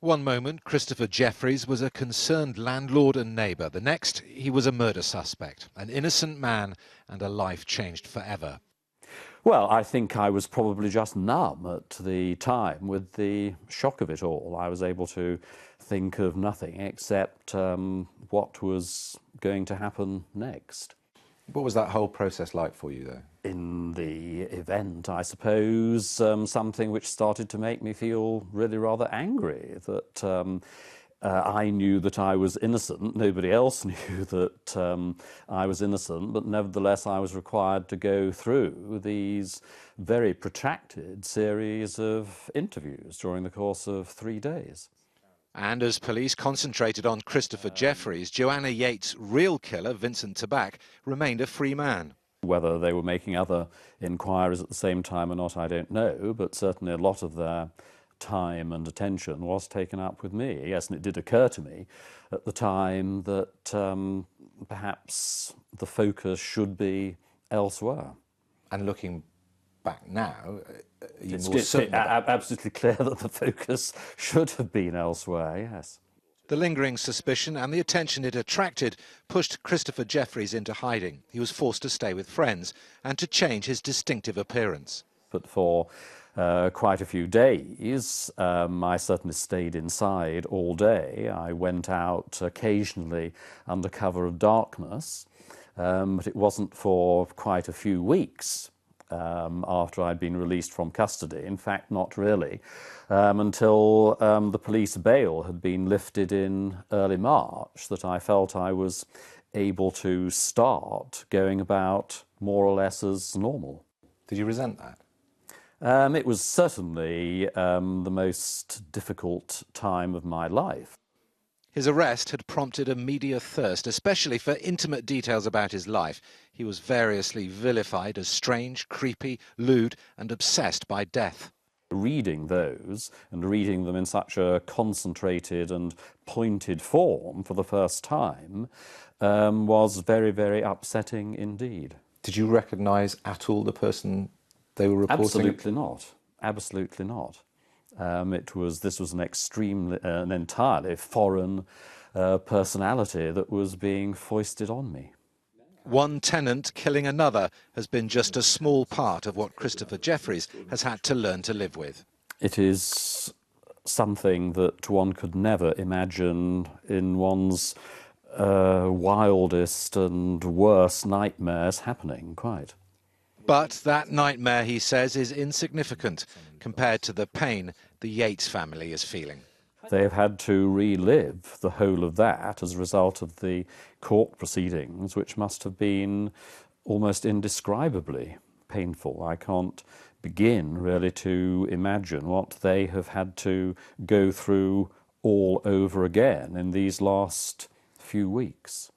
One moment, Christopher Jefferies was a concerned landlord and neighbour. The next, he was a murder suspect, an innocent man and a life changed forever. Well, I think I was probably just numb at the time with the shock of it all. I was able to think of nothing except what was going to happen next. What was that whole process like for you, though? In the event, I suppose, something which started to make me feel really rather angry, that I knew that I was innocent. Nobody else knew that I was innocent, but nevertheless I was required to go through these very protracted series of interviews during the course of 3 days. And as police concentrated on Christopher Jefferies, Joanna Yeates' real killer, Vincent Tabak, remained a free man. Whether they were making other inquiries at the same time or not, I don't know, but certainly a lot of their time and attention was taken up with me. Yes, and it did occur to me at the time that perhaps the focus should be elsewhere. And looking back now, It's absolutely clear that the focus should have been elsewhere, yes. The lingering suspicion and the attention it attracted pushed Christopher Jefferies into hiding. He was forced to stay with friends and to change his distinctive appearance. But for quite a few days, I certainly stayed inside all day. I went out occasionally under cover of darkness, but it wasn't for quite a few weeks after I'd been released from custody. In fact, not really, until the police bail had been lifted in early March, that I felt I was able to start going about more or less as normal. Did you resent that? It was certainly the most difficult time of my life. His arrest had prompted a media thirst, especially for intimate details about his life. He was variously vilified as strange, creepy, lewd and obsessed by death. Reading those and reading them in such a concentrated and pointed form for the first time was very, very upsetting indeed. Did you recognise at all the person they were reporting? Absolutely not. Absolutely not. This was an entirely foreign personality that was being foisted on me. One tenant killing another has been just a small part of what Christopher Jefferies has had to learn to live with. It is something that one could never imagine in one's wildest and worst nightmares happening, quite. But that nightmare, he says, is insignificant compared to the pain the Yeates family is feeling. They have had to relive the whole of that as a result of the court proceedings, which must have been almost indescribably painful. I can't begin really to imagine what they have had to go through all over again in these last few weeks.